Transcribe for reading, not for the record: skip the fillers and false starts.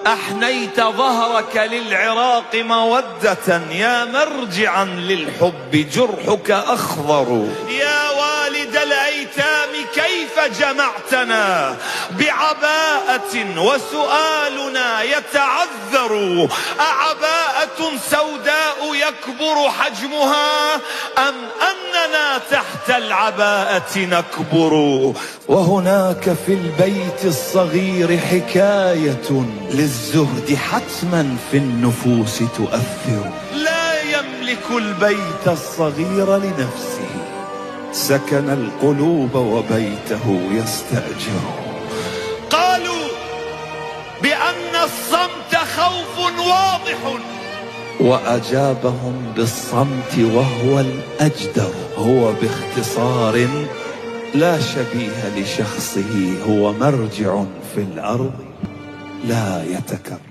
أحنيت ظهرك للعراق مودة، يا مرجعا للحب جرحك أخضر. يا والد الأيتام كيف جمعتنا بعباءة وسؤالنا يتعذر، أعباءة سوداء يكبر حجمها أم أننا تحت العباءة نكبر. وهناك في البيت الصغير حكاية للزهد حتما في النفوس تؤثر. لا يملك البيت الصغير لنفسه، سكن القلوب وبيته يستأجر. قالوا بأن الصمت خوف واضح، وأجابهم بالصمت وهو الأجدر. هو باختصار لا شبيه لشخصه، هو مرجع في الأرض لا يتكرر.